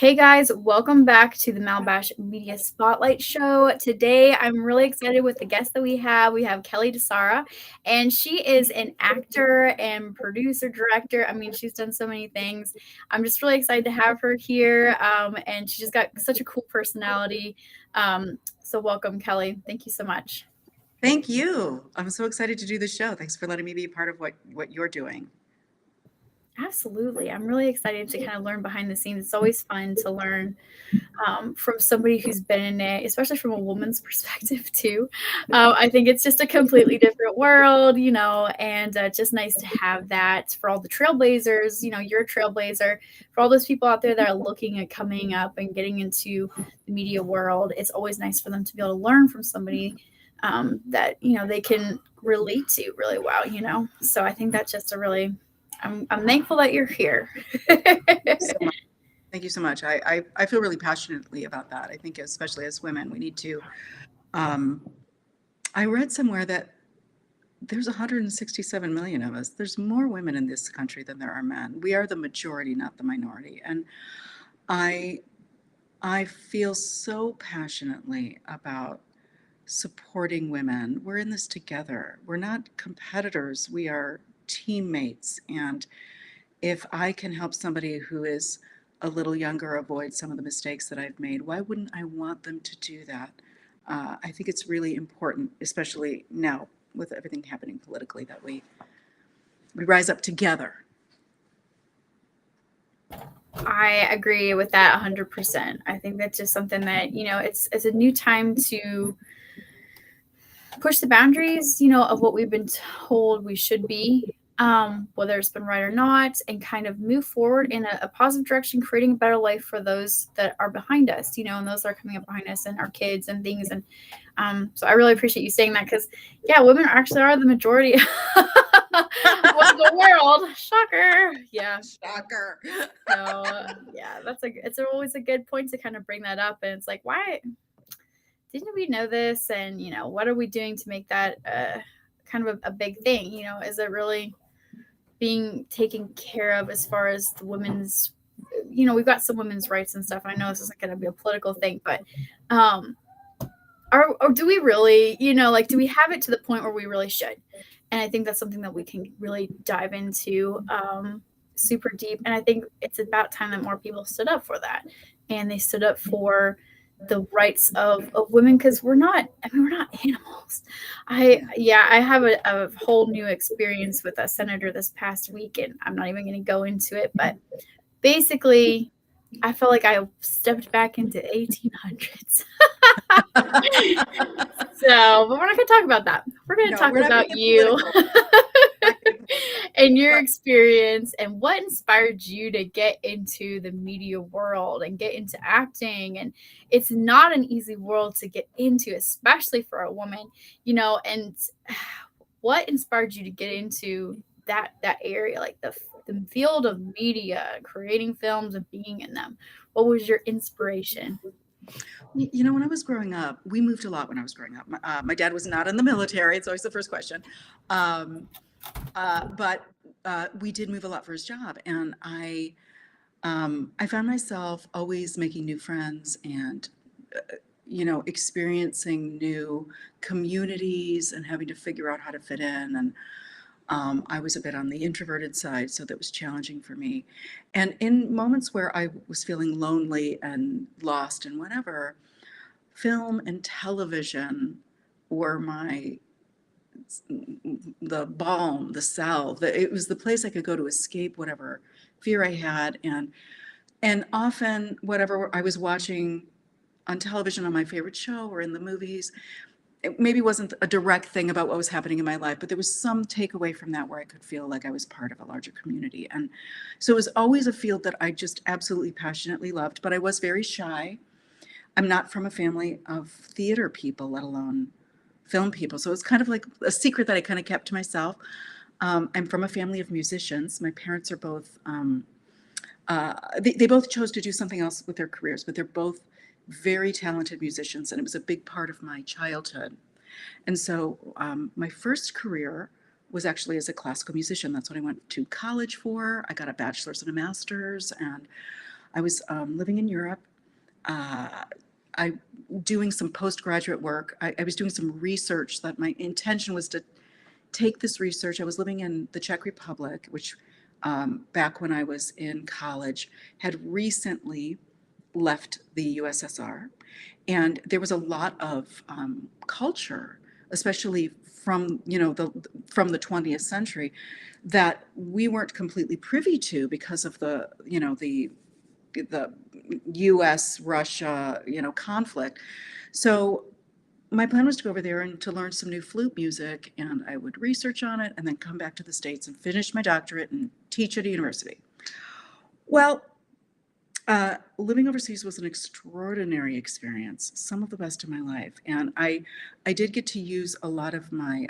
Hey guys, welcome back to the Malbash Media Spotlight Show. Today, I'm really excited with the guest that we have. We have Kelly Desarla, and she is an actor and producer, director. I mean, she's done so many things. I'm just really excited to have her here, and she just got such a cool personality. So, welcome, Kelly. Thank you so much. Thank you. I'm so excited to do this show. Thanks for letting me be a part of what you're doing. Absolutely. I'm really excited to kind of learn behind the scenes. It's always fun to learn from somebody who's been in it, especially from a woman's perspective too. I think it's just a completely different world, and just nice to have that for all the trailblazers. You're a trailblazer. For all those people out there that are looking at coming up and getting into the media world, it's always nice for them to be able to learn from somebody that, they can relate to really well. So I think that's just a really, I'm thankful that you're here. So much. Thank you so much. I feel really passionately about that. I think especially as women, we need to. Um, I read somewhere that there's 167 million of us. There's more women in this country than there are men. We are the majority, not the minority. And I I feel so passionately about supporting women. We're in this together. We're not competitors. We are teammates. And if I can help somebody who is a little younger avoid some of the mistakes that I've made, why wouldn't I want them to do that? I think it's really important, especially now with everything happening politically, that we rise up together. I agree with that 100%. I think that's just something that, it's a new time to push the boundaries, of what we've been told we should be, whether it's been right or not, and kind of move forward in a positive direction, creating a better life for those that are behind us, and those that are coming up behind us and our kids and things. And so I really appreciate you saying that because, yeah, women actually are the majority of the world. Shocker. Yeah. Shocker. So yeah, it's always a good point to kind of bring that up. And it's like, why didn't we know this? And what are we doing to make that kind of a big thing? Is it really being taken care of as far as the women's? We've got some women's rights and stuff. I know this isn't going to be a political thing, but um, or do we really? Like, do we have it to the point where we really should? And I think that's something that we can really dive into super deep. And I think it's about time that more people stood up for that, and they stood up for the rights of women, because we're not animals. I have a whole new experience with a senator this past week, and I'm not even going to go into it, but basically I felt like I stepped back into 1800s. So, but we're not going to talk about that. We're going to talk about you and your experience and what inspired you to get into the media world and get into acting. And it's not an easy world to get into, especially for a woman, and what inspired you to get into that area, like the field of media, creating films and being in them? What was your inspiration? When I was growing up, we moved a lot when I was growing up. My dad was not in the military. It's always the first question. But we did move a lot for his job. And I found myself always making new friends and, experiencing new communities and having to figure out how to fit in. And I was a bit on the introverted side, so that was challenging for me. And in moments where I was feeling lonely and lost and whatever, film and television were the balm, the salve. It was the place I could go to escape whatever fear I had. And often whatever I was watching on television on my favorite show or in the movies, it maybe wasn't a direct thing about what was happening in my life, but there was some takeaway from that where I could feel like I was part of a larger community. And so it was always a field that I just absolutely passionately loved, but I was very shy. I'm not from a family of theater people, let alone film people. So it's kind of like a secret that I kind of kept to myself. I'm from a family of musicians. My parents are both, they both chose to do something else with their careers, but they're both very talented musicians. And it was a big part of my childhood. And so my first career was actually as a classical musician. That's what I went to college for. I got a bachelor's and a master's. And I was living in Europe. Uh, I doing some postgraduate work. I was doing some research that my intention was to take this research. I was living in the Czech Republic, which back when I was in college had recently left the USSR. And there was a lot of culture, especially from from the 20th century, that we weren't completely privy to because of the U.S. Russia conflict. So my plan was to go over there and to learn some new flute music, and I would research on it and then come back to the States and finish my doctorate and teach at a university. Well, living overseas was an extraordinary experience, some of the best of my life. And I did get to use a lot of my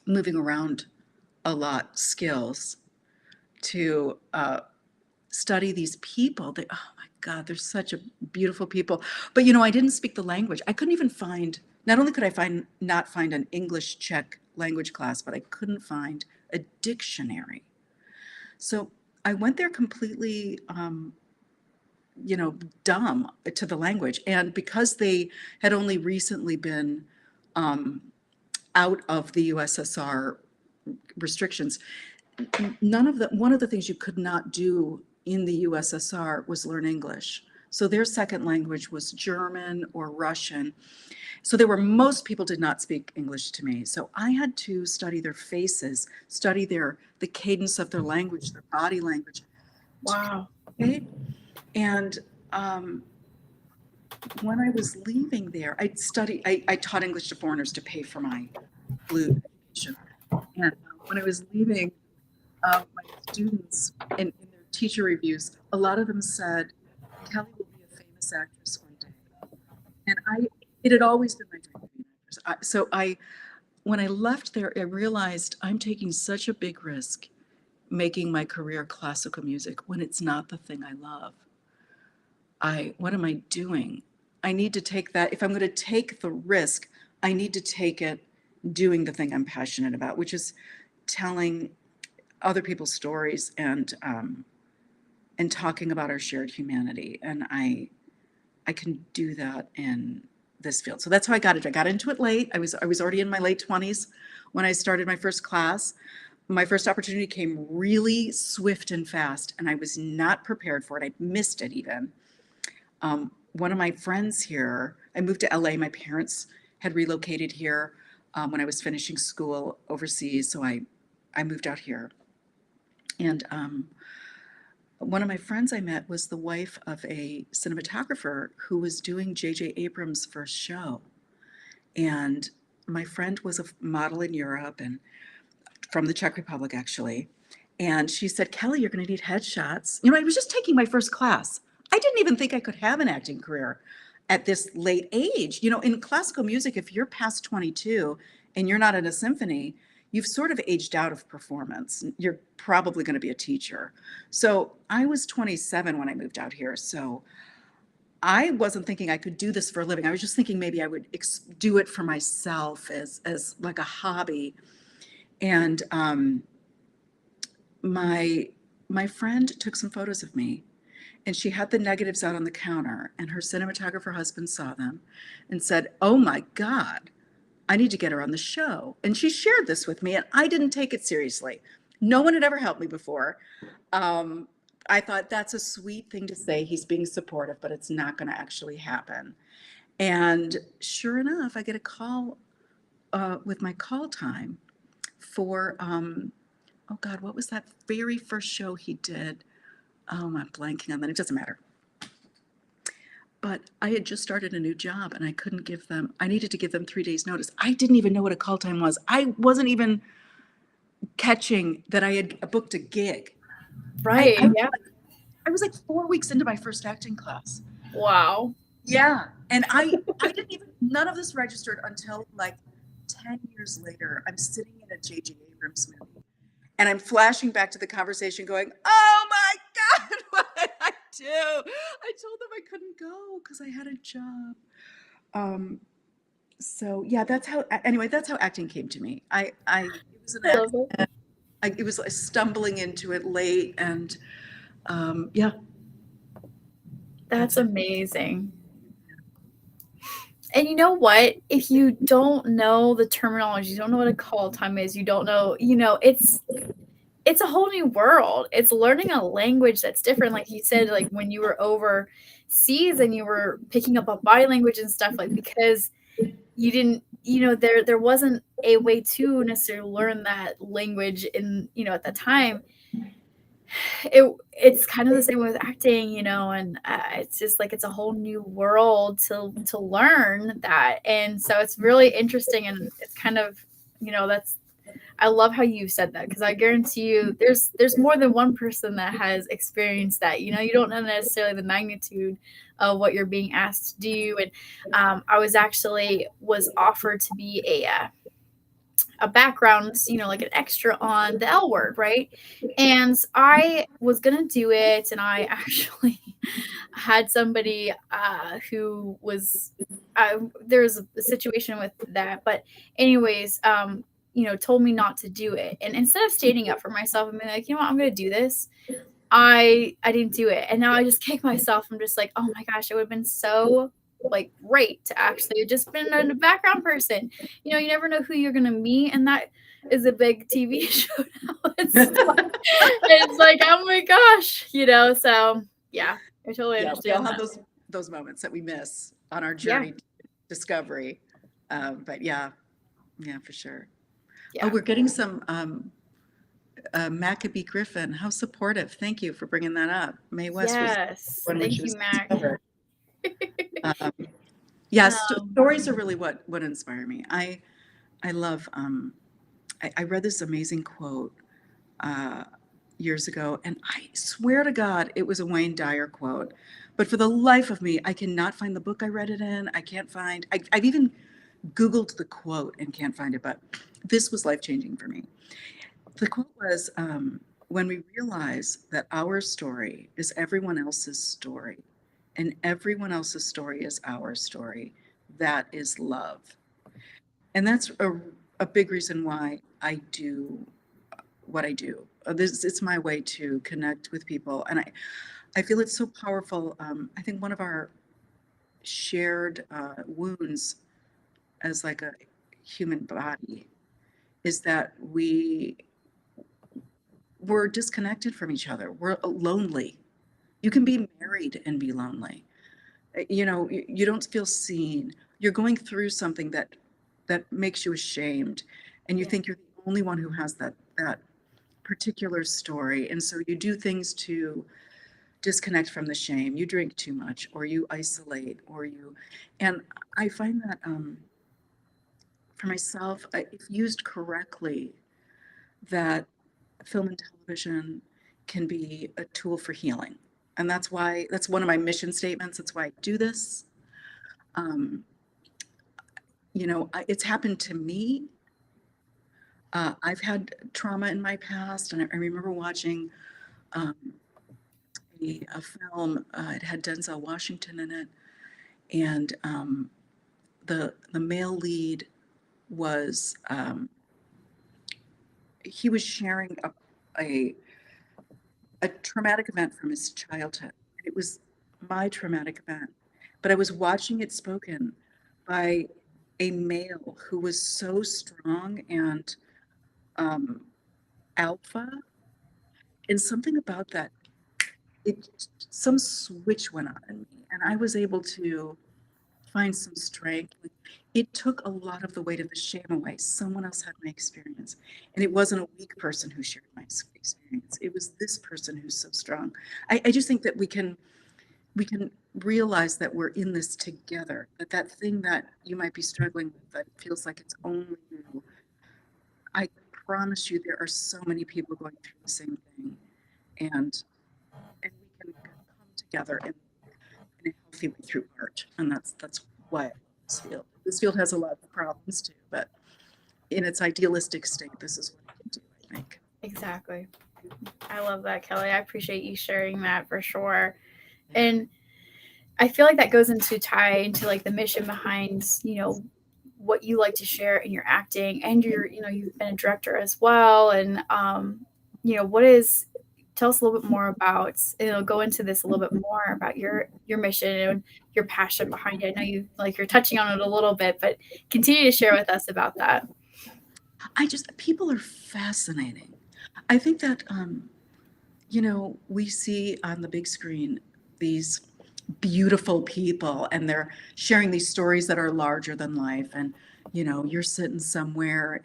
moving around a lot skills to study these people. They, oh my God, they're such a beautiful people. But I didn't speak the language. I couldn't even find, not only could I not find an English Czech language class, but I couldn't find a dictionary. So I went there completely dumb to the language. And because they had only recently been out of the USSR restrictions, one of the things you could not do in the USSR was learn English. So their second language was German or Russian. So most people did not speak English to me. So I had to study their faces, study the cadence of their language, their body language. Wow. And when I was leaving there, I taught English to foreigners to pay for my flute education. And when I was leaving, my students in their teacher reviews, a lot of them said, Kelly will be a famous actress one day. And it had always been my dream to be an actress. When I left there, I realized I'm taking such a big risk making my career classical music when it's not the thing I love. What am I doing? I need to take that. If I'm going to take the risk, I need to take it doing the thing I'm passionate about, which is telling other people's stories and talking about our shared humanity. And I can do that in this field. So that's how I got it. I got into it late. I was already in my late 20s when I started my first class. My first opportunity came really swift and fast, and I was not prepared for it. I missed it even. One of my friends here, I moved to LA. My parents had relocated here when I was finishing school overseas. So I moved out here. And one of my friends I met was the wife of a cinematographer who was doing J.J. Abrams' first show. And my friend was a model in Europe and from the Czech Republic, actually. And she said, Kelly, you're going to need headshots. I was just taking my first class. I didn't even think I could have an acting career at this late age. In classical music, if you're past 22 and you're not in a symphony, you've sort of aged out of performance. You're probably going to be a teacher. So I was 27 when I moved out here. So I wasn't thinking I could do this for a living. I was just thinking maybe I would do it for myself as like a hobby. And my friend took some photos of me, and she had the negatives out on the counter, and her cinematographer husband saw them and said, oh my God, I need to get her on the show. And she shared this with me, and I didn't take it seriously. No one had ever helped me before. I thought that's a sweet thing to say. He's being supportive, but it's not going to actually happen. And sure enough, I get a call with my call time for, oh God, what was that very first show he did? Oh, I'm blanking on that. It doesn't matter. But I had just started a new job and I needed to give them 3 days notice. I didn't even know what a call time was. I wasn't even catching that I had booked a gig. Right. I was like 4 weeks into my first acting class. Wow. Yeah. And I didn't even, none of this registered until like 10 years later. I'm sitting in a J.J. Abrams movie and I'm flashing back to the conversation going, oh my God, what did I do? I told them I couldn't go because I had a job. So yeah, that's how acting came to me. It was an accident. It was like stumbling into it late and yeah. That's That's it. amazing. And you know what? If you don't know the terminology, you don't know what a call time is, you don't know, it's a whole new world. It's learning a language that's different. Like you said, like when you were overseas and you were picking up a body language and stuff, like because you didn't, there wasn't a way to necessarily learn that language in, at that time. It's kind of the same with acting, and it's just like it's a whole new world to learn that, and so it's really interesting, and it's kind of, that's I love how you said that because I guarantee you there's more than one person that has experienced that. You don't know necessarily the magnitude of what you're being asked to do, and I was offered to be a background, like an extra on the L Word, right? And I was gonna do it, and I actually had somebody who was there was a situation with that, but anyways, told me not to do it, and instead of standing up for myself and being like, I'm gonna do this, I didn't do it, and now I just kick myself. I'm just like, oh my gosh, it would have been so like great to actually have just been a background person. You never know who you're gonna meet, and that is a big TV show now. It's like, oh my gosh, So yeah, I totally Yeah, we all understand have that. those moments that we miss on our Yeah, journey to discovery. But yeah, yeah, for sure. Oh, yeah, we're getting some Maccabee Griffin. How supportive. Thank you for bringing that up. Mae West was yes. one when Thank she you, was Mac. discovered. Um, yeah, um, stories are really what inspire me. I love. I read this amazing quote uh, years ago, and I swear to God it was a Wayne Dyer quote. But for the life of me, I cannot find the book I read it in. I can't find. I've even Googled the quote and can't find it. But this was life changing for me. The quote was, when we realize that our story is everyone else's story and everyone else's story is our story, that is love. And that's a big reason why I do what I do. It's my way to connect with people. And I feel it's so powerful. I think one of our shared wounds as like a human body is that we're disconnected from each other. We're lonely. You can be married and be lonely. You don't feel seen. You're going through something that makes you ashamed, and you yeah, think you're the only one who has that particular story. And so you do things to disconnect from the shame. You drink too much, or you isolate, and I find that for myself, if used correctly, that film and television can be a tool for healing. And that's one of my mission statements. That's why I do this. Um, it's happened to me. I've had trauma in my past, and I remember watching um, a film. It had Denzel Washington in it, and the male lead was he was sharing a a traumatic event from his childhood. It was my traumatic event, but I was watching it spoken by a male who was so strong and um, alpha, and something about that, some switch went on in me, and I was able to find some strength. Like, it took a lot of the weight of the shame away. Someone else had my experience, and it wasn't a weak person who shared my experience. It was this person who's so strong. I just think that we can realize that we're in this together. That thing that you might be struggling with that feels like it's only you. I promise you, there are so many people going through the same thing, and we can come together in a healthy way through art. And that's why I love this field. This field has a lot of problems too, but in its idealistic state, this is what it can do, I think. exactly. I love that, Kelly. I appreciate you sharing that for sure. Yeah. And I feel like that goes into tie into like the mission behind, what you like to share in your acting, and you've been a director as well. And, what is tell us a little bit more about, go into this a little bit more about your mission and your passion behind it. I know you're touching on it a little bit, but continue to share with us about that. People are fascinating. I think that, we see on the big screen these beautiful people, and they're sharing these stories that are larger than life. And, you're sitting somewhere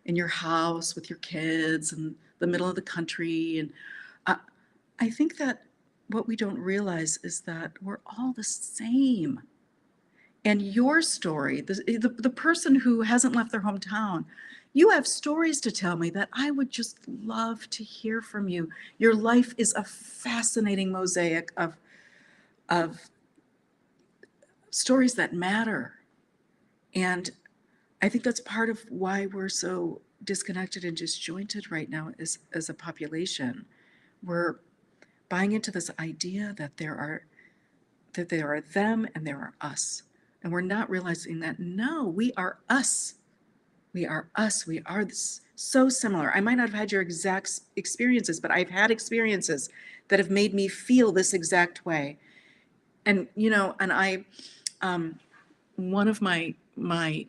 in your house with your kids in the middle of the country. And I, I think that what we don't realize is that we're all the same. And your story, the person who hasn't left their hometown, you have stories to tell me that I would just love to hear from you. Your life is a fascinating mosaic of stories that matter. And I think that's part of why we're so disconnected and disjointed right now as a population. We're buying into this idea that there are them and there are us. And we're not realizing that, no, we are us. We are us. We are so similar. I might not have had your exact experiences, but I've had experiences that have made me feel this exact way. And, one of my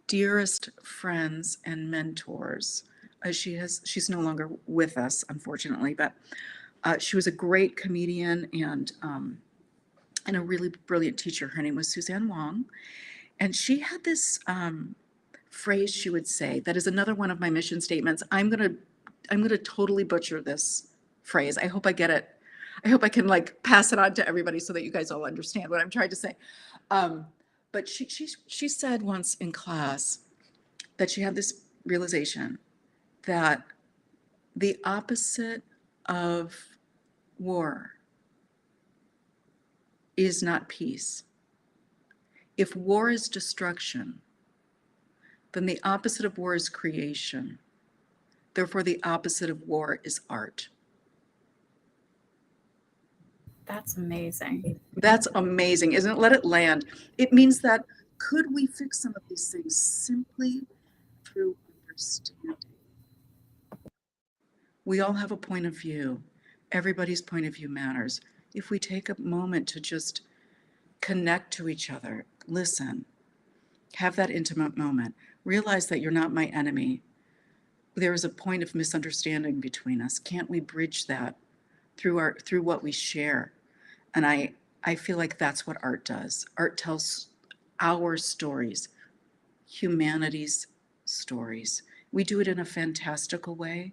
dearest friends and mentors, she's no longer with us, unfortunately, but she was a great comedian and a really brilliant teacher. Her name was Suzanne Wong. And she had this phrase she would say that is another one of my mission statements. I'm gonna totally butcher this phrase. I hope I get it. I hope I can pass it on to everybody so that you guys all understand what I'm trying to say. But she said once in class that she had this realization that the opposite of war is not peace. If war is destruction, then the opposite of war is creation. Therefore, the opposite of war is art. That's amazing. That's amazing, isn't it? Let it land. It means that could we fix some of these things simply through understanding? We all have a point of view. Everybody's point of view matters. If we take a moment to just connect to each other, listen, have that intimate moment, realize that you're not my enemy. There is a point of misunderstanding between us. Can't we bridge that through what we share? And I feel like that's what art does. Art tells our stories, humanity's stories. We do it in a fantastical way.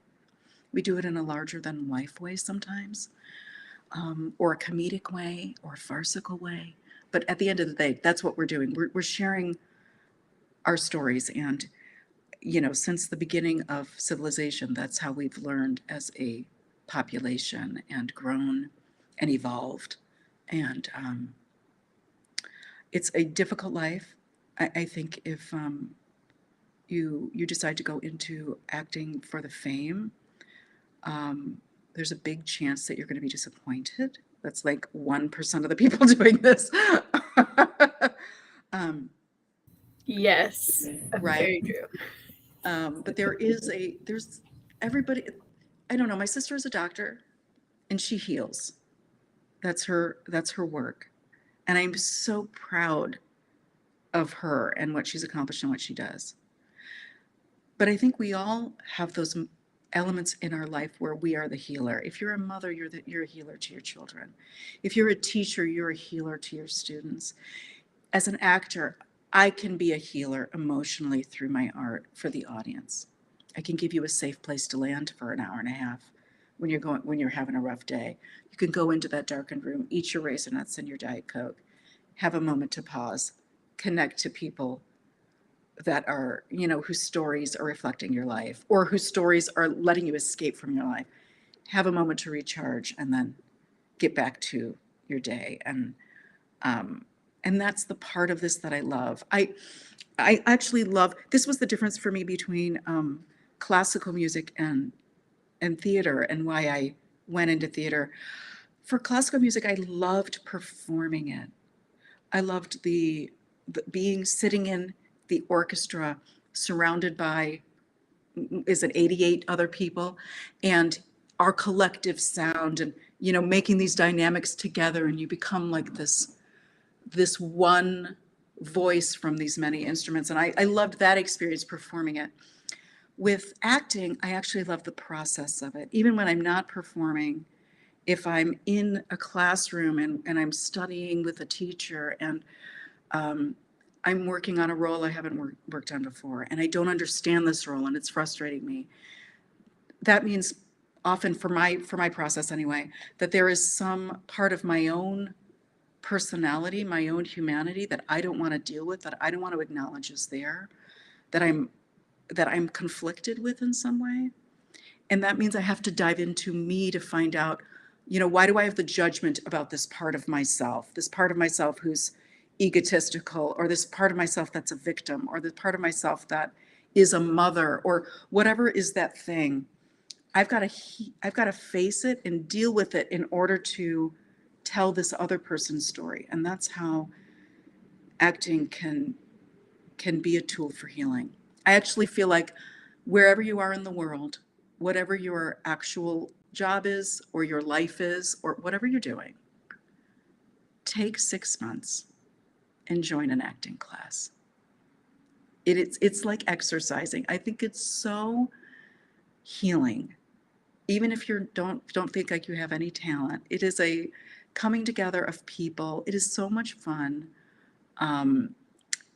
We do it in a larger than life way sometimes, or a comedic way, or a farcical way. But at the end of the day, that's what we're doing. We're sharing our stories. And, since the beginning of civilization, that's how we've learned as a population and grown and evolved. And it's a difficult life. I think if you decide to go into acting for the fame, there's a big chance that you're going to be disappointed. That's like 1% of the people doing this. Yes, Right. very true. But there's everybody. I don't know. My sister is a doctor, and she heals. That's her work, and I'm so proud of her and what she's accomplished and what she does. But I think we all have those elements in our life where we are the healer. If you're a mother, you're a healer to your children. If you're a teacher, you're a healer to your students. As an actor, I can be a healer emotionally through my art for the audience. I can give you a safe place to land for an hour and a half when you're having a rough day. You can go into that darkened room, eat your raisin nuts and your Diet Coke, have a moment to pause, connect to people that are, whose stories are reflecting your life or whose stories are letting you escape from your life. Have a moment to recharge and then get back to your day. And that's the part of this that I love. I actually love, this was the difference for me between classical music and theater, and why I went into theater. For classical music, I loved performing it. I loved the being sitting in the orchestra surrounded by, is it 88 other people? And our collective sound, and making these dynamics together, and you become like this one voice from these many instruments. And I loved that experience performing it. With acting, I actually love the process of it. Even when I'm not performing, if I'm in a classroom and I'm studying with a teacher, and I'm working on a role I haven't worked on before, and I don't understand this role and it's frustrating me, that means often, for my process anyway, that there is some part of my own personality, my own humanity, that I don't want to deal with, that I don't want to acknowledge is there, that I'm conflicted with in some way. And that means I have to dive into me to find out, why do I have the judgment about this part of myself who's egotistical, or this part of myself that's a victim, or this part of myself that is a mother, or whatever is that thing. I've got to face it and deal with it in order to tell this other person's story. And that's how acting can be a tool for healing. I actually feel like wherever you are in the world, whatever your actual job is, or your life is, or whatever you're doing, take 6 months and join an acting class. It's like exercising. I think it's so healing. Even if you don't think like you have any talent, it is a coming together of people. It is so much fun. And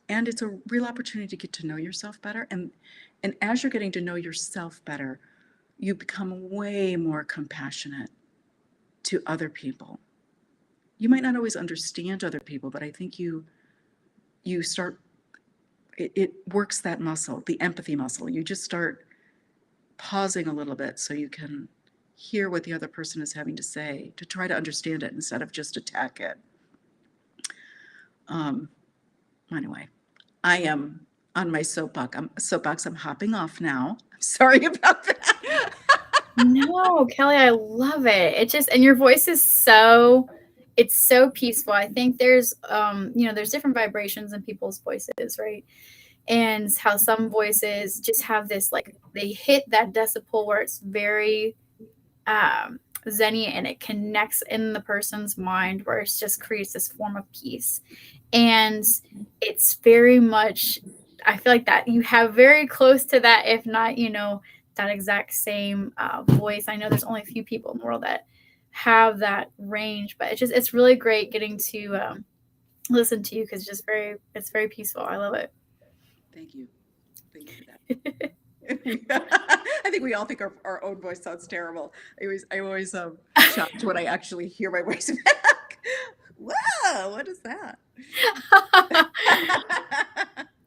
it's a real opportunity to get to know yourself better. And as you're getting to know yourself better, you become way more compassionate to other people. You might not always understand other people, but I think you start, it works that muscle, the empathy muscle. You just start pausing a little bit so you can hear what the other person is having to say, to try to understand it instead of just attack it. Anyway, I am on my soapbox. I'm hopping off now. I'm sorry about that. No, Kelly, I love it. It just, and your voice is it's so peaceful. I think there's there's different vibrations in people's voices, right? And how some voices just have this, like, they hit that decibel where it's very zenny, and it connects in the person's mind, where it just creates this form of peace. And it's very much, I feel like that you have very close to that, if not, that exact same voice. I know there's only a few people in the world that have that range, but it's really great getting to listen to you, because it's very peaceful. I love it. Thank you for that. I think we all think our own voice sounds terrible. I always shocked when I actually hear my voice back. Whoa, what is that?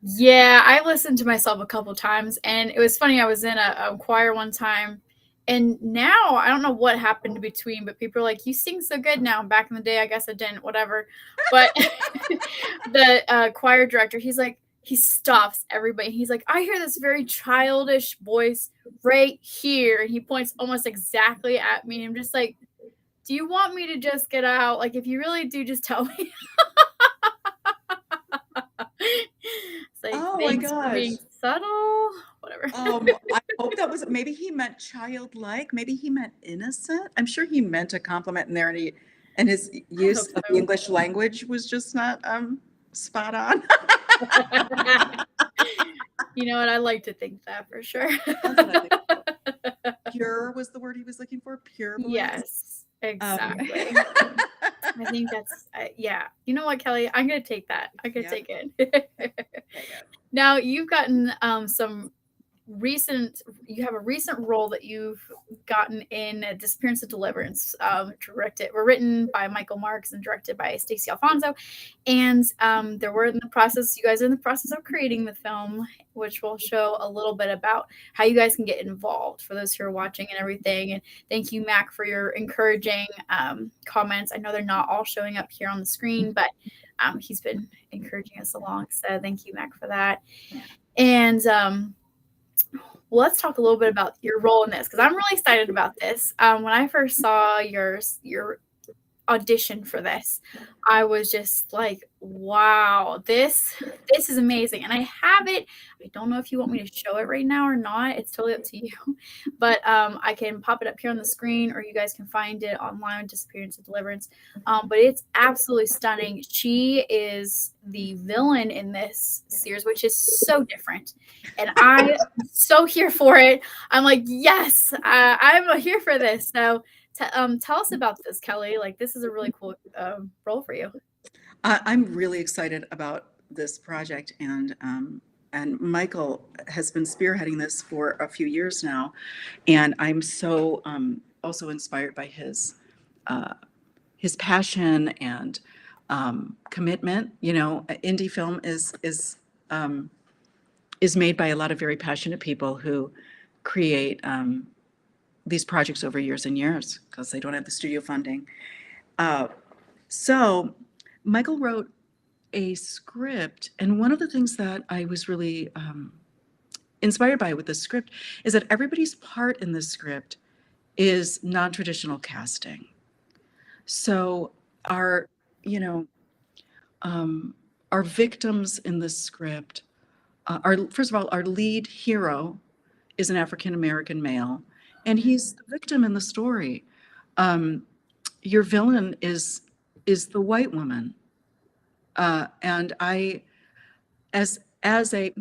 Yeah, I listened to myself a couple times, and it was funny. I was in a choir one time, and now I don't know what happened in between, but people are like, "You sing so good now." Back in the day, I guess I didn't. Whatever. But the choir director, he's like, he stops everybody. He's like, "I hear this very childish voice right here," and he points almost exactly at me. I'm just like, "Do you want me to just get out? Like, if you really do, just tell me." It's like, Oh my thanks for being gosh. subtle. Whatever. I hope that was, maybe he meant childlike, maybe he meant innocent. I'm sure he meant a compliment in there, and his I use hope of the so. English language was just not spot on. You know what? I like to think that, for sure. That's what I think. Pure was the word he was looking for. Pure voice. Yes, exactly. Um, I think that's, yeah. You know what, Kelly? I'm going to take that. I'm going to Yep. take it. Now, you've gotten you have a recent role that you've gotten in Disappearance of Deliverance, written by Michael Marks and directed by Stacey Alfonso. And you guys are in the process of creating the film, which will show a little bit about how you guys can get involved for those who are watching and everything. And thank you, Mac, for your encouraging comments. I know they're not all showing up here on the screen, but he's been encouraging us along. So thank you, Mac, for that. And let's talk a little bit about your role in this, because I'm really excited about this. When I first saw your auditioned for this, I was just like, wow, this is amazing. And I have it. I don't know if you want me to show it right now or not. It's totally up to you. But I can pop it up here on the screen, or you guys can find it online, Disappearance of Deliverance. But it's absolutely stunning. She is the villain in this series, which is so different. And I'm so here for it. I'm like, yes, I'm here for this. So tell us about this, Kelly. Like, this is a really cool role for you. I'm really excited about this project, and Michael has been spearheading this for a few years now, and I'm so also inspired by his passion and commitment. You know, indie film is made by a lot of very passionate people who create these projects over years and years because they don't have the studio funding. So Michael wrote a script, and one of the things that I was really inspired by with this script is that everybody's part in this script is non-traditional casting. So our, you know, our victims in this script, first of all, our lead hero is an African American male, and he's the victim in the story. Your villain is the white woman, and I, as a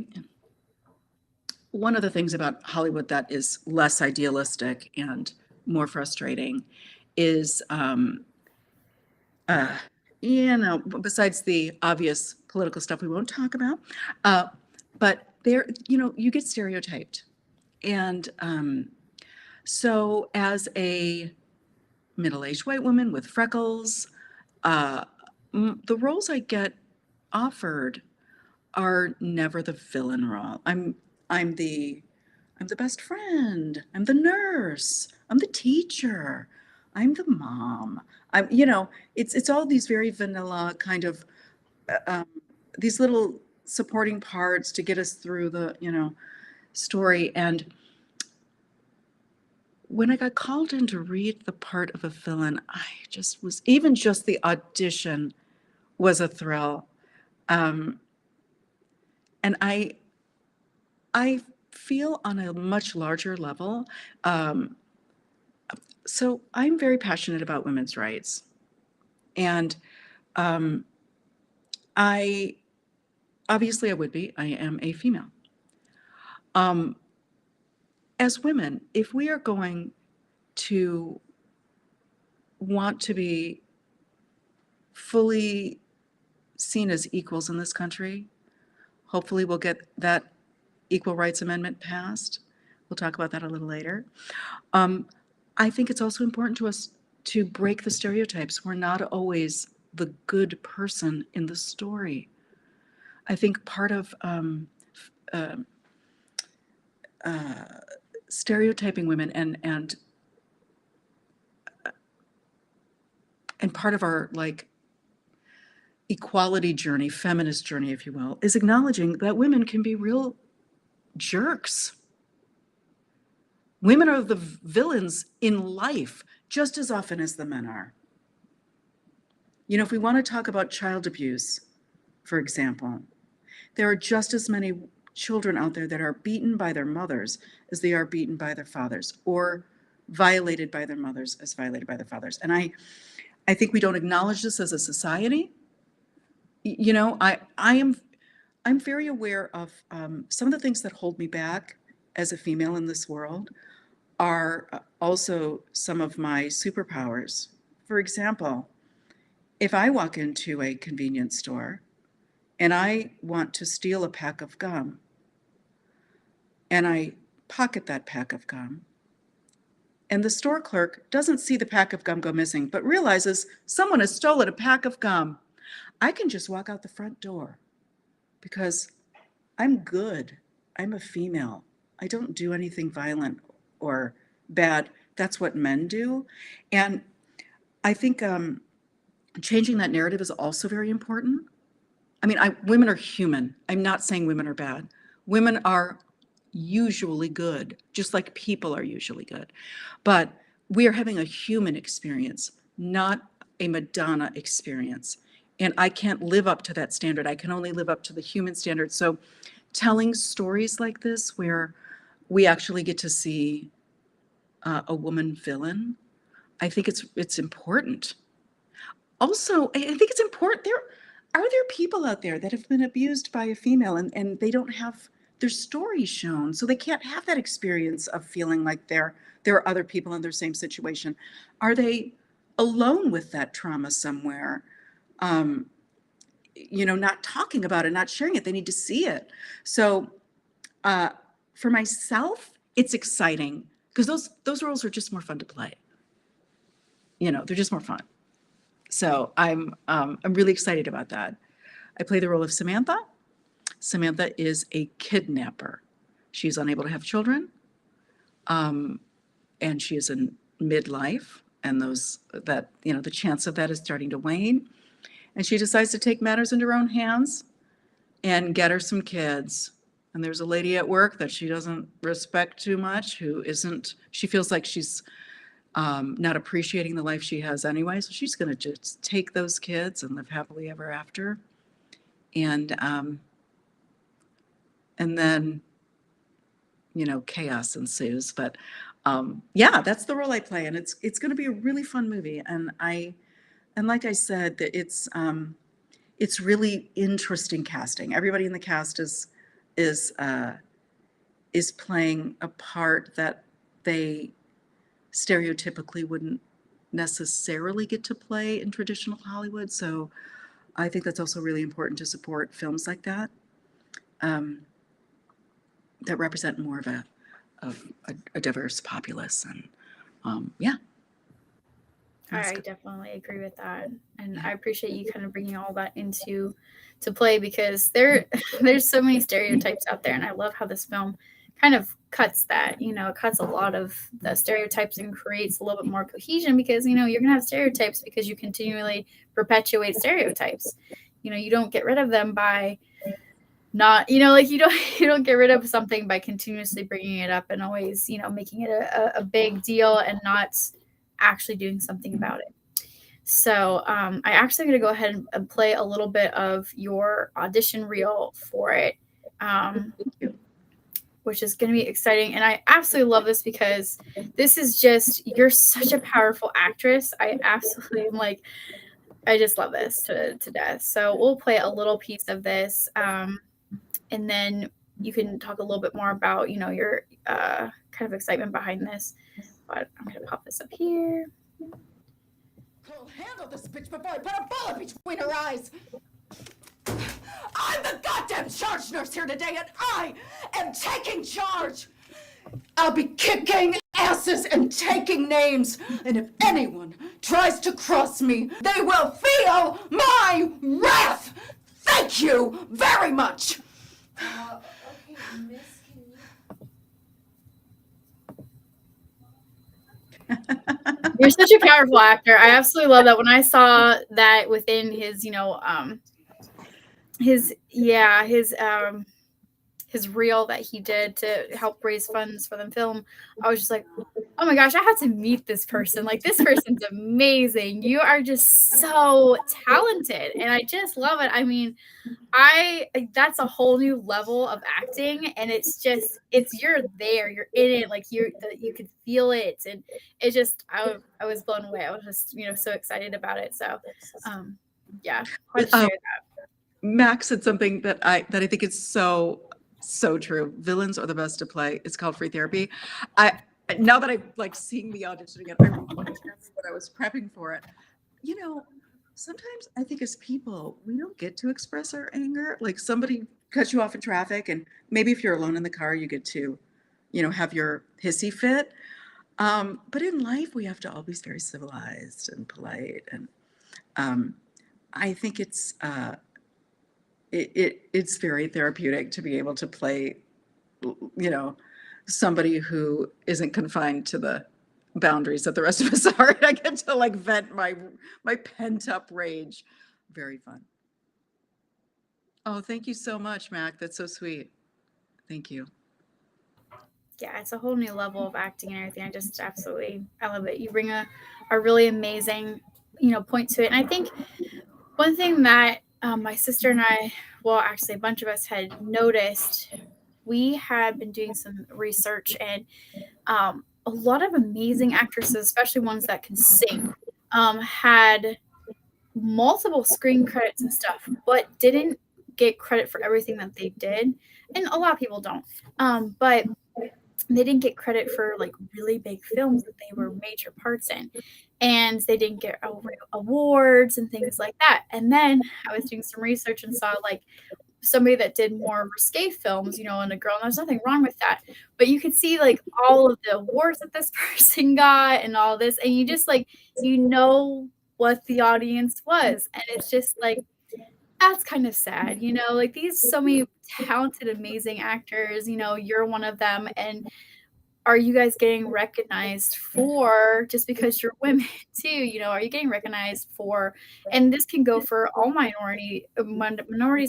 one of the things about Hollywood that is less idealistic and more frustrating is, uh, besides the obvious political stuff we won't talk about, uh, but there, you get stereotyped. And so, as a middle aged white woman with freckles, uh, the roles I get offered are never the villain role. I'm the I'm the best friend. I'm the nurse. I'm the teacher. I'm the mom. It's all these very vanilla kind of um, these little supporting parts to get us through the story. And when I got called in to read the part of a villain, I just was even just the audition was a thrill. Um, and I feel on a much larger level. Um, so I'm very passionate about women's rights, and um, I obviously I would be. I am a female. Um, as women, if we are going to want to be fully seen as equals in this country, hopefully we'll get that Equal Rights Amendment passed. We'll talk about that a little later. Um, I think it's also important to us to break the stereotypes. We're not always the good person in the story. I think part of uh, uh, stereotyping women and part of our like equality journey, feminist journey, if you will, is acknowledging that women can be real jerks. Women are the villains in life just as often as the men are. If we want to talk about child abuse, for example, there are just as many children out there that are beaten by their mothers as they are beaten by their fathers, or violated by their mothers as violated by their fathers. And I think we don't acknowledge this as a society. I'm very aware of some of the things that hold me back as a female in this world are also some of my superpowers. For example, if I walk into a convenience store and I want to steal a pack of gum, and I pocket that pack of gum, and the store clerk doesn't see the pack of gum go missing, but realizes someone has stolen a pack of gum, I can just walk out the front door because I'm good. I'm a female. I don't do anything violent or bad. That's what men do. And I think changing that narrative is also very important. I mean, women are human. I'm not saying women are bad. Women are usually good, just like people are usually good. But we are having a human experience, not a Madonna experience. And I can't live up to that standard. I can only live up to the human standard. So telling stories like this, where we actually get to see a woman villain, I think it's important. Also, I think it's important. There people out there that have been abused by a female, and they don't have their story shown, so they can't have that experience of feeling like there are other people in their same situation. Are they alone with that trauma somewhere? Um, not talking about it, not sharing it. They need to see it. So uh, for myself, it's exciting because those roles are just more fun to play. They're just more fun. So I'm really excited about that. I play the role of Samantha. Samantha is a kidnapper. She's unable to have children, and she is in midlife, and the chance of that is starting to wane. And she decides to take matters into her own hands and get her some kids. And there's a lady at work that she doesn't respect too much, she feels like she's not appreciating the life she has anyway. So she's going to just take those kids and live happily ever after. And then, chaos ensues. But yeah, that's the role I play. And it's going to be a really fun movie. And like I said, that it's really interesting casting. Everybody in the cast is playing a part that they stereotypically wouldn't necessarily get to play in traditional Hollywood. So I think that's also really important to support films like that, that represent more of a diverse populace. And yeah. I definitely agree with that, and I appreciate you kind of bringing all that into to play, because there's so many stereotypes out there, and I love how this film kind of cuts that. It cuts a lot of the stereotypes and creates a little bit more cohesion, because you're gonna have stereotypes because you continually perpetuate stereotypes. You don't get rid of them by not, like you don't get rid of something by continuously bringing it up and always making it a big deal and not actually doing something about it. So I actually going to go ahead and play a little bit of your audition reel for it, which is going to be exciting. And I absolutely love this, because this is just, you're such a powerful actress. I absolutely am like, I just love this to death. So we'll play a little piece of this, and then you can talk a little bit more about your kind of excitement behind this. But I'm going to pop this up here. I'll handle this bitch before I put a bullet between her eyes. I'm the goddamn charge nurse here today, and I am taking charge. I'll be kicking asses and taking names, and if anyone tries to cross me, they will feel my wrath. Thank you very much. Okay, miss, You're such a powerful actor. I absolutely love that. When I saw that within his, his reel that he did to help raise funds for the film, I was just like, oh my gosh, I have to meet this person. Like, this person's amazing. You are just so talented, and I just love it. I mean, that's a whole new level of acting, and you're there, you're in it, like you could feel it, and it just I was blown away. I was just so excited about it. So yeah, wanted to share that. Max said something that I think is so true. Villains are the best to play. It's called free therapy. Now that I'm like seeing the audition again, I remember when I was prepping for it. Sometimes I think as people, we don't get to express our anger. Like, somebody cuts you off in traffic, and maybe if you're alone in the car, you get to, have your hissy fit. But in life, we have to always be very civilized and polite. And I think it's very therapeutic to be able to play, somebody who isn't confined to the boundaries that the rest of us are. I get to like vent my pent up rage. Very fun. Oh, thank you so much, Mac. That's so sweet. Thank you. Yeah, it's a whole new level of acting and everything. I love it. You bring a really amazing point to it. And I think one thing that my sister and I, well, actually a bunch of us had noticed, we had been doing some research, and a lot of amazing actresses, especially ones that can sing, had multiple screen credits and stuff, but didn't get credit for everything that they did. And a lot of people don't. But they didn't get credit for like really big films that they were major parts in, and they didn't get awards and things like that. And then I was doing some research and saw like somebody that did more risque films, and a girl, and there's nothing wrong with that. But you could see like all of the awards that this person got and all this, and you just like, what the audience was. And it's just like, that's kind of sad, like these so many talented, amazing actors, you're one of them. And are you guys getting recognized for, just because you're women too, are you getting recognized for, and this can go for all minorities,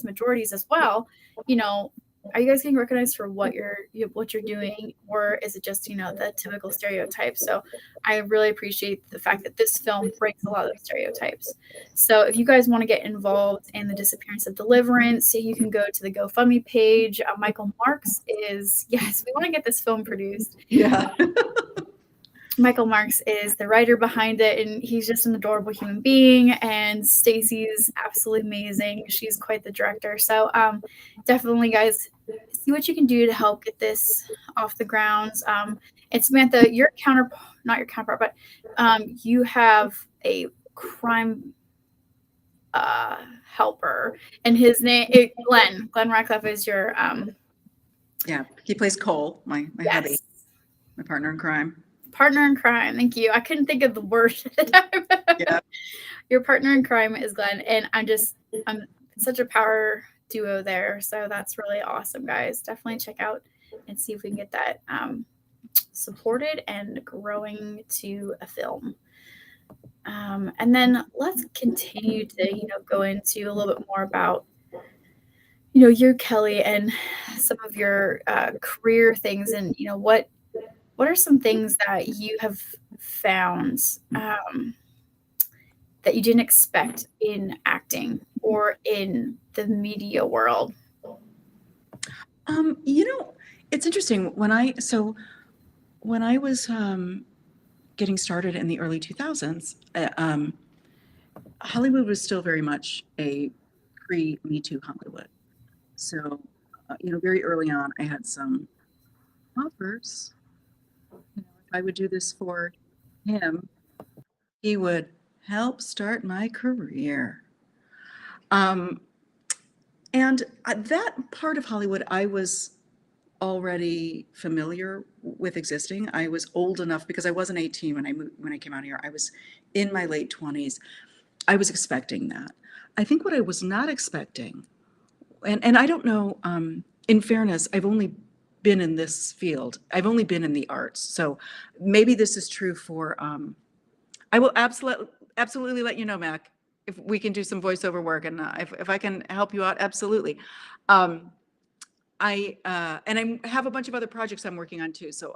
majorities as well, are you guys getting recognized for what you're doing, or is it just, the typical stereotype? So I really appreciate the fact that this film breaks a lot of those stereotypes. So if you guys want to get involved in the disappearance of Deliverance, you can go to the GoFundMe page. Michael Marks is, yes, we want to get this film produced. Yeah. Michael Marks is the writer behind it, and he's just an adorable human being. And Stacy's absolutely amazing. She's quite the director. So definitely, guys, see what you can do to help get this off the ground. And Samantha, not your counterpart, but you have a crime helper, and his name is Glenn. Glenn Ratcliffe is your Yeah, he plays Cole, my yes. hubby, my partner in crime. Partner in crime. Thank you. I couldn't think of the word at the time. Yeah. Your partner in crime is Glenn, and I'm such a power duo there. So that's really awesome, guys. Definitely check out and see if we can get that supported and growing to a film. And then let's continue to, go into a little bit more about, you, Kelly, and some of your career things, and, what are some things that you have found that you didn't expect in acting or in the media world? It's interesting. When I was getting started in the early 2000s, Hollywood was still very much a pre-Me Too Hollywood. So, very early on, I had some offers. If I would do this for him, he would help start my career. And that part of Hollywood, I was already familiar with existing. I was old enough, because I wasn't 18 when I came out here. I was in my late 20s. I was expecting that. I think what I was not expecting, and I don't know, in fairness, I've only been in this field. I've only been in the arts. So maybe this is true for, I will absolutely let you know, Mac, if we can do some voiceover work, and if I can help you out, absolutely. I have a bunch of other projects I'm working on too. So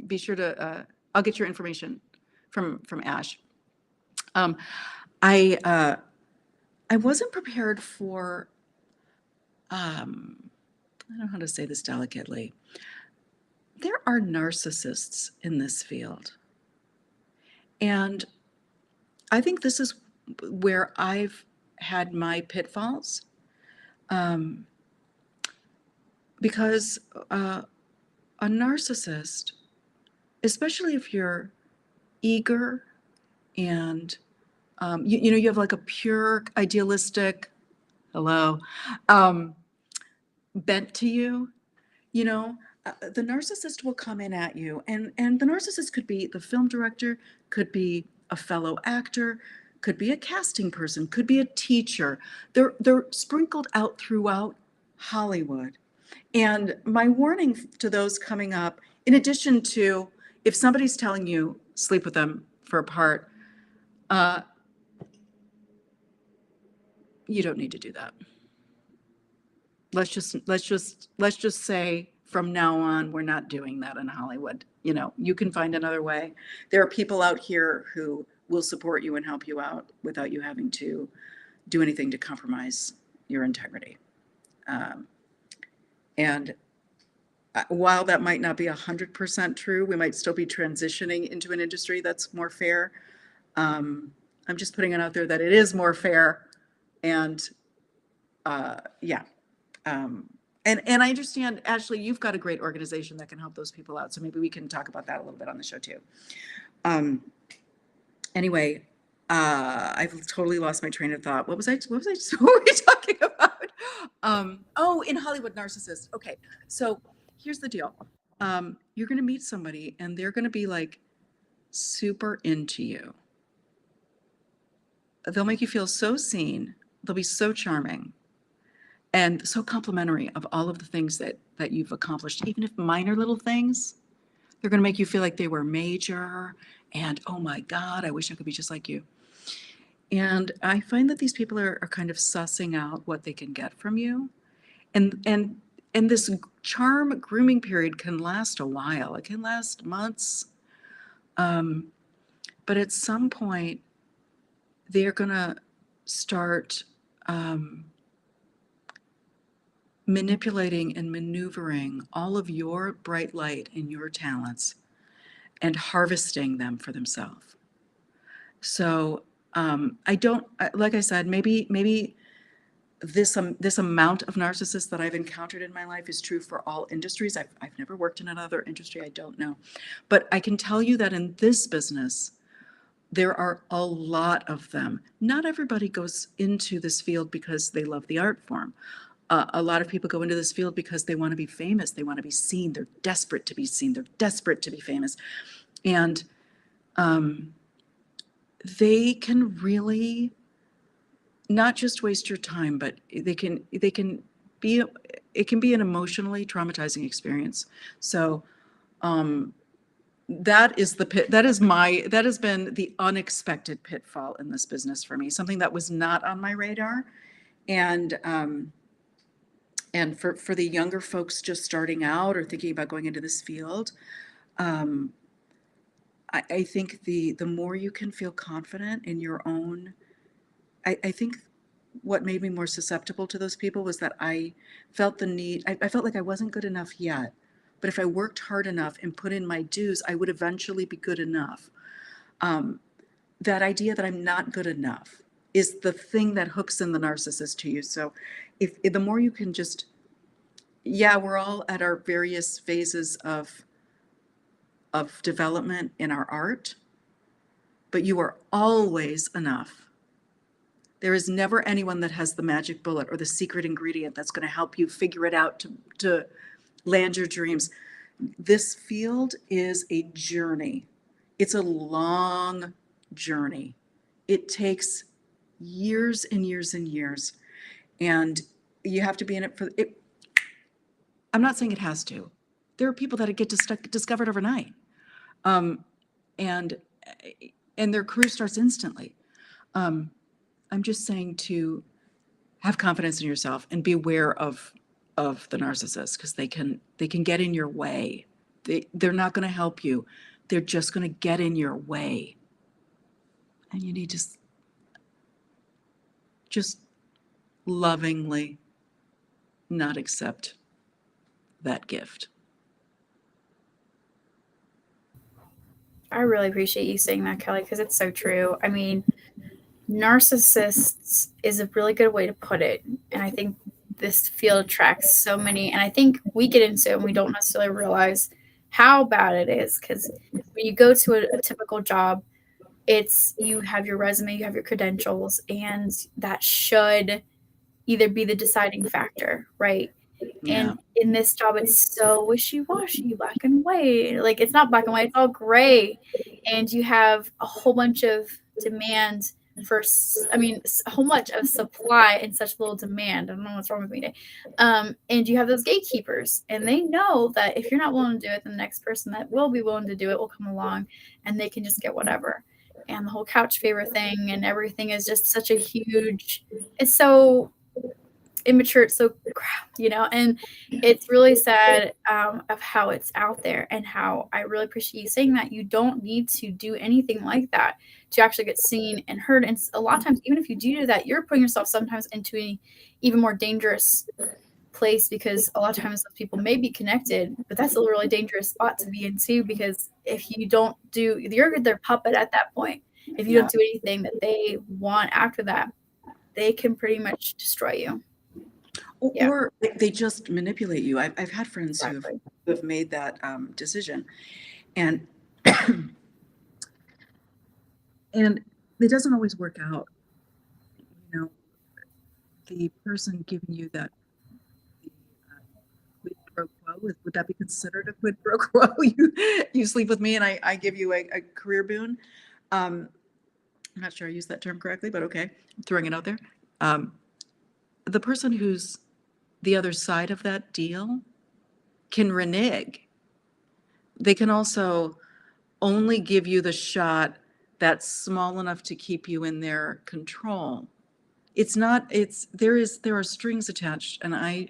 be sure to, I'll get your information from Ash. I wasn't prepared for, I don't know how to say this delicately. There are narcissists in this field. And I think this is where I've had my pitfalls. Because a narcissist, especially if you're eager and you have like a pure idealistic bent to you, the narcissist will come in at you, and the narcissist could be the film director, could be a fellow actor, could be a casting person, could be a teacher. They're sprinkled out throughout Hollywood. And my warning to those coming up, in addition to, if somebody's telling you sleep with them for a part, you don't need to do that. Let's just say from now on, we're not doing that in Hollywood. You can find another way. There are people out here who will support you and help you out without you having to do anything to compromise your integrity. And while that might not be 100% true, we might still be transitioning into an industry that's more fair. I'm just putting it out there that it is more fair. And yeah. And I understand, Ashley, you've got a great organization that can help those people out. So maybe we can talk about that a little bit on the show too. Anyway, I've totally lost my train of thought. What were we talking about? Oh, in Hollywood, narcissists. Okay. So here's the deal. You're going to meet somebody and they're going to be like super into you. They'll make you feel so seen. They'll be so charming and so complimentary of all of the things that you've accomplished, even if minor little things. They're going to make you feel like they were major and, oh my God, I wish I could be just like you. And I find that these people are kind of sussing out what they can get from you. And this charm grooming period can last a while. It can last months. But at some point, they're going to start manipulating and maneuvering all of your bright light and your talents and harvesting them for themselves. So I don't, like I said, maybe this amount of narcissists that I've encountered in my life is true for all industries. I've never worked in another industry. I don't know. But I can tell you that in this business, there are a lot of them. Not everybody goes into this field because they love the art form. A lot of people go into this field because they want to be famous. They want to be seen. They're desperate to be seen. They're desperate to be famous. And they can really not just waste your time, but it can be an emotionally traumatizing experience. So that is the pit. That has been the unexpected pitfall in this business for me. Something that was not on my radar. And for the younger folks just starting out or thinking about going into this field, I think the more you can feel confident in your own, I think what made me more susceptible to those people was that I felt the need, I felt like I wasn't good enough yet. But if I worked hard enough and put in my dues, I would eventually be good enough. That idea that I'm not good enough is the thing that hooks in the narcissist to you. So if the more you can just, yeah, we're all at our various phases of development in our art, but you are always enough. There is never anyone that has the magic bullet or the secret ingredient that's going to help you figure it out to land your dreams. This field is a journey. It's a long journey. It takes years and years and years. And you have to be in it for it. I'm not saying it has to. There are people that get discovered overnight. And their career starts instantly. I'm just saying to have confidence in yourself and be aware of the narcissist, because they can get in your way. They're not going to help you. They're just going to get in your way. And you need to just lovingly not accept that gift. I really appreciate you saying that, Kelly, because it's so true. I mean, narcissists is a really good way to put it. And I think this field attracts so many, and I think we get into it and we don't necessarily realize how bad it is, because when you go to a typical job, it's you have your resume, you have your credentials, and that should either be the deciding factor, right? Yeah. And in this job, it's so wishy-washy, black and white. Like, it's not black and white, it's all gray. And you have a whole bunch of demand a whole bunch of supply and such little demand. I don't know what's wrong with me today. And you have those gatekeepers, and they know that if you're not willing to do it, the next person that will be willing to do it will come along, and they can just get whatever. And the whole couch favor thing and everything is just such a huge, it's so immature, it's so crap, and it's really sad of how it's out there, and how I really appreciate you saying that you don't need to do anything like that to actually get seen and heard. And a lot of times, even if you do that, you're putting yourself sometimes into an even more dangerous place, because a lot of times those people may be connected, but that's a really dangerous spot to be in too, because if you don't do, you're their puppet at that point. If you don't do anything that they want after that, they can pretty much destroy you. Or they just manipulate you. I've had friends who have made that decision, and and it doesn't always work out. You know, the person giving you that quid pro quo, would that be considered a quid pro quo? You sleep with me and I give you a career boon. I'm not sure I used that term correctly, but okay, I'm throwing it out there. The person who's the other side of that deal can renege. They can also only give you the shot that's small enough to keep you in their control. There are strings attached, and I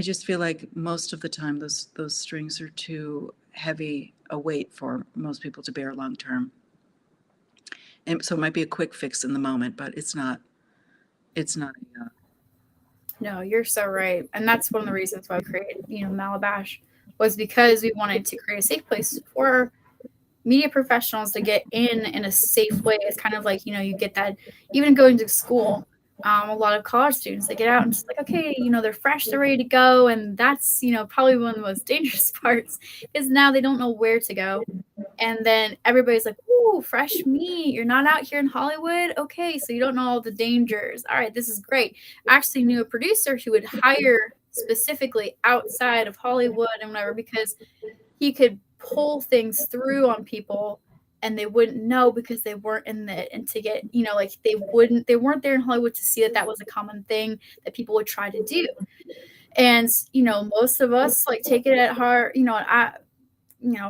just feel like most of the time those strings are too heavy a weight for most people to bear long term. And so it might be a quick fix in the moment, but it's not. No, you're so right. And that's one of the reasons why we created, Malabash, was because we wanted to create a safe place for media professionals to get in a safe way. It's kind of like, you get that even going to school. A lot of college students, they get out and just like, okay, they're fresh, they're ready to go. And that's, probably one of the most dangerous parts, because now they don't know where to go. And then everybody's like, ooh, fresh meat. You're not out here in Hollywood? Okay, so you don't know all the dangers. All right, this is great. I actually knew a producer who would hire specifically outside of Hollywood and whatever, because he could pull things through on people and they wouldn't know, because they weren't in it. And to get, like they weren't there in Hollywood to see that was a common thing that people would try to do. And, most of us like take it at heart, at,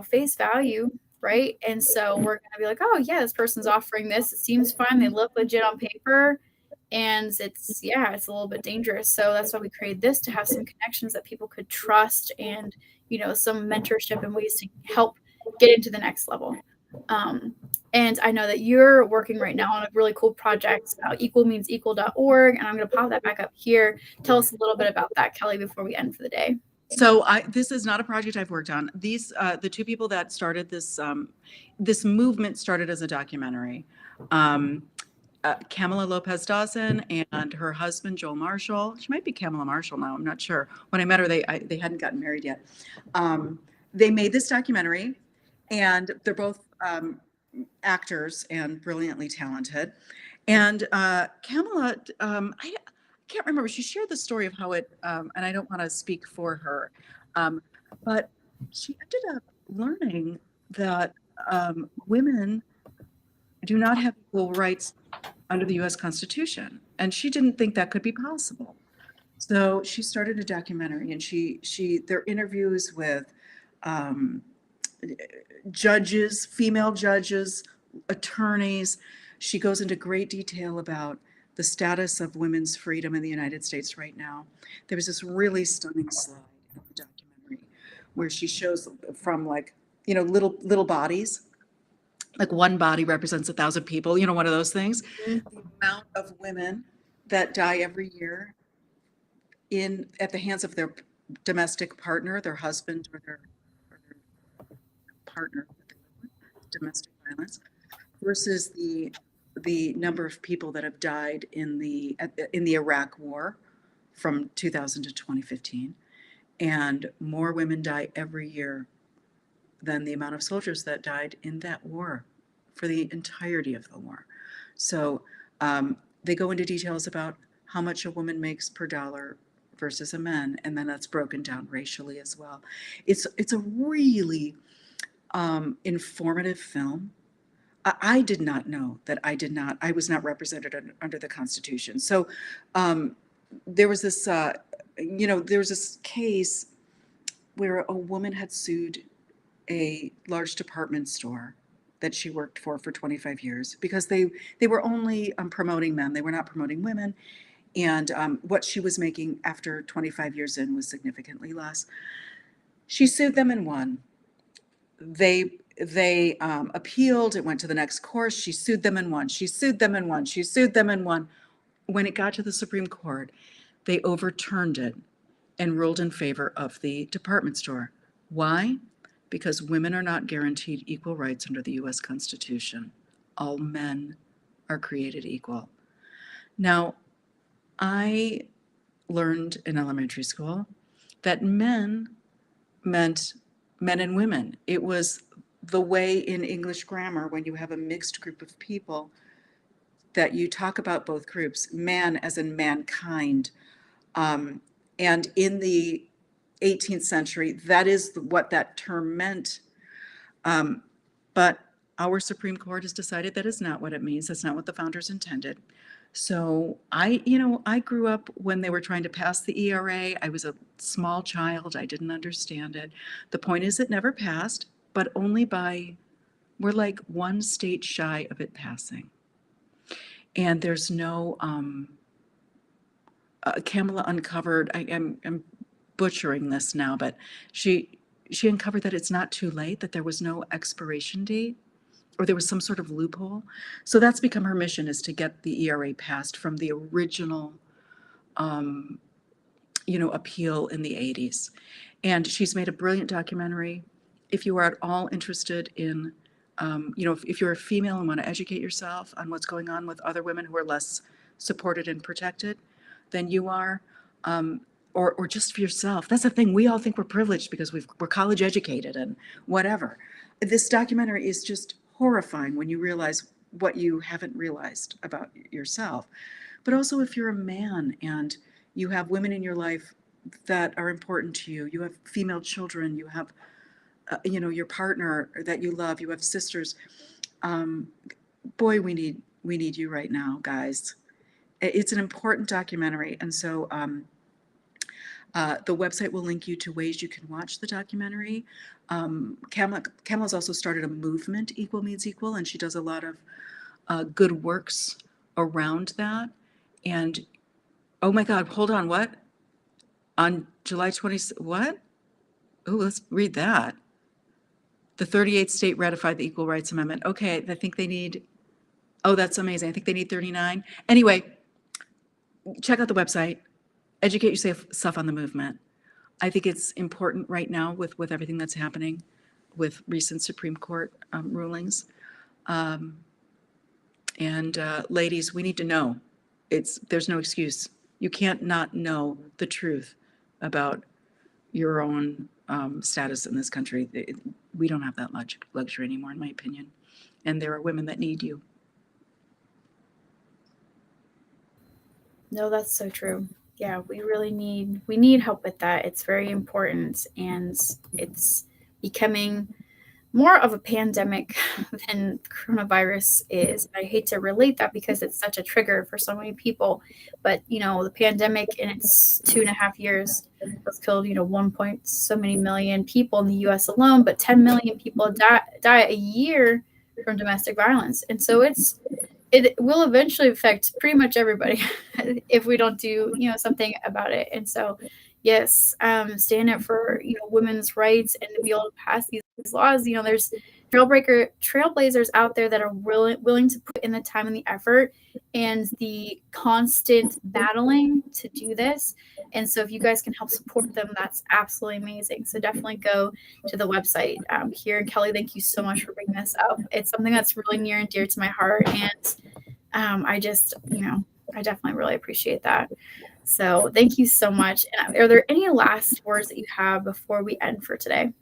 face value. Right. And so we're going to be like, oh, yeah, this person's offering this. It seems fine. They look legit on paper. And it's a little bit dangerous. So that's why we created this, to have some connections that people could trust, and, some mentorship and ways to help get into the next level. And I know that you're working right now on a really cool project, equalmeansequal.org. And I'm going to pop that back up here. Tell us a little bit about that, Kelly, before we end for the day. So this is not a project I've worked on. These the two people that started this this movement started as a documentary. Kamala Lopez Dawson and her husband Joel Marshall. She might be Kamala Marshall now. I'm not sure. When I met her, they hadn't gotten married yet. They made this documentary, and they're both actors and brilliantly talented. And Kamala, I can't remember. She shared the story of how it, and I don't want to speak for her, but she ended up learning that women do not have equal rights under the U.S. Constitution, and she didn't think that could be possible. So she started a documentary, and their interviews with judges, female judges, attorneys. She goes into great detail about the status of women's freedom in the United States right now. There was this really stunning slide in the documentary where she shows from little bodies, like one body represents 1,000 people, one of those things. The amount of women that die every year at the hands of their domestic partner, their husband or their partner, domestic violence, versus the number of people that have died in the Iraq War from 2000 to 2015, and more women die every year than the amount of soldiers that died in that war for the entirety of the war. So they go into details about how much a woman makes per dollar versus a man, and then that's broken down racially as well. It's a really informative film. I did not know that I was not represented under the Constitution. So there was this, there was this case where a woman had sued a large department store that she worked for 25 years because they were only promoting men. They were not promoting women. And what she was making after 25 years in was significantly less. She sued them and won. they appealed. It went to the next course. She sued them and won. She sued them and won. She sued them and won. When it got to the Supreme Court, they overturned it and ruled in favor of the department store. Why? Because women are not guaranteed equal rights under the US Constitution. All men are created equal. Now, I learned in elementary school that men meant men and women. It was the way in English grammar, when you have a mixed group of people, that you talk about both groups, man as in mankind. And in the 18th century, that is what that term meant. But our Supreme Court has decided that is not what it means. That's not what the founders intended. So I grew up when they were trying to pass the ERA. I was a small child. I didn't understand it. The point is, it never passed, but only we're like one state shy of it passing. And there's no, Kamala uncovered, I'm butchering this now, but she uncovered that it's not too late, that there was no expiration date, or there was some sort of loophole. So that's become her mission, is to get the ERA passed from the original, appeal in the 80s. And she's made a brilliant documentary. If you are at all interested in, if you're a female and want to educate yourself on what's going on with other women who are less supported and protected than you are, or just for yourself. That's the thing. We all think we're privileged because we're college educated and whatever. This documentary is just horrifying when you realize what you haven't realized about yourself. But also, if you're a man and you have women in your life that are important to you, you have female children, you have, your partner that you love, you have sisters. Boy, we need you right now, guys. It's an important documentary, and so the website will link you to ways you can watch the documentary. Kamala's also started a movement, Equal Means Equal, and she does a lot of good works around that. And oh my God, hold on, what? On July 20th, what? Oh, let's read that. The 38th state ratified the Equal Rights Amendment. Okay, I think they need, oh, that's amazing. I think they need 39. Anyway, check out the website, educate yourself on the movement. I think it's important right now with everything that's happening with recent Supreme Court rulings. Ladies, we need to know. There's no excuse. You can't not know the truth about your own status in this country. We don't have that luxury anymore, in my opinion. And there are women that need you. No, that's so true. Yeah, we really need help with that. It's very important, and it's becoming more of a pandemic than coronavirus is. I hate to relate that because it's such a trigger for so many people. But the pandemic in its 2.5 years has killed 1 point so many million people in the U.S. alone, but 10 million people die a year from domestic violence, and so it will eventually affect pretty much everybody if we don't do something about it. And so yes, stand up for women's rights and to be able to pass these laws. There's trailblazers out there that are willing to put in the time and the effort and the constant battling to do this. And so if you guys can help support them, that's absolutely amazing. So definitely go to the website here. And Kelly, thank you so much for bringing this up. It's something that's really near and dear to my heart, and I just I definitely really appreciate that. So thank you so much. And are there any last words that you have before we end for today?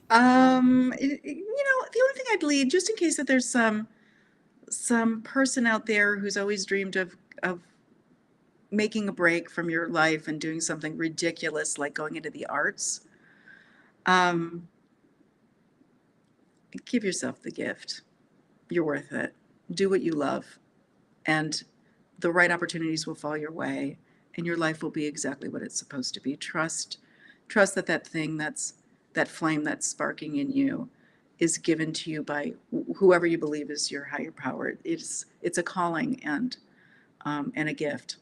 The only thing I'd leave, just in case that there's some person out there who's always dreamed of making a break from your life and doing something ridiculous like going into the arts, give yourself the gift. You're worth it. Do what you love, and the right opportunities will fall your way, and your life will be exactly what it's supposed to be. Trust that thing, that flame that's sparking in you, is given to you by whoever you believe is your higher power. It's a calling and a gift.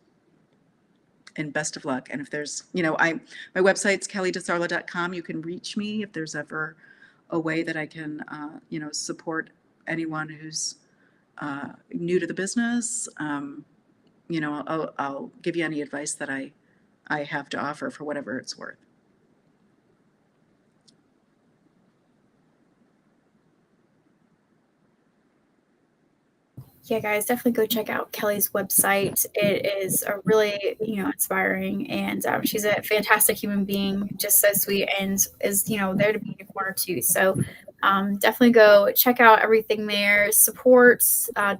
And best of luck. And if there's, my website's kellydesarla.com. You can reach me if there's ever a way that I can, support anyone who's new to the business. I'll give you any advice that I have to offer for whatever it's worth. Yeah, guys, definitely go check out Kelly's website. It is a really, inspiring, and she's a fantastic human being, just so sweet, and is, there to be in your corner too. So definitely go check out everything there. Support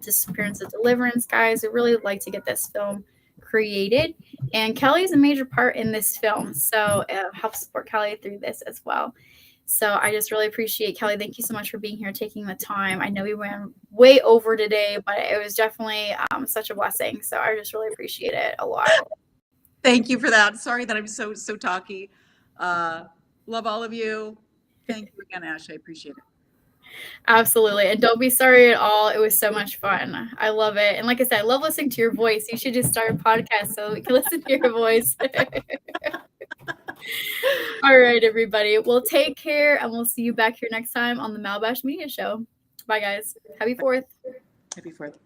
Disappearance of Deliverance, guys. We really would like to get this film created, and Kelly is a major part in this film, so help support Kelly through this as well. So I just really appreciate, Kelly. Thank you so much for being here, taking the time. I know we went way over today, but it was definitely such a blessing. So I just really appreciate it a lot. Thank you for that. Sorry that I'm so talky. Love all of you. Thank you again, Ash. I appreciate it. Absolutely. And don't be sorry at all. It was so much fun. I love it. And like I said, I love listening to your voice. You should just start a podcast so we can listen to your voice. All right, everybody. Well, take care, and we'll see you back here next time on the Malbash Media Show. Bye, guys. Happy 4th. Happy 4th.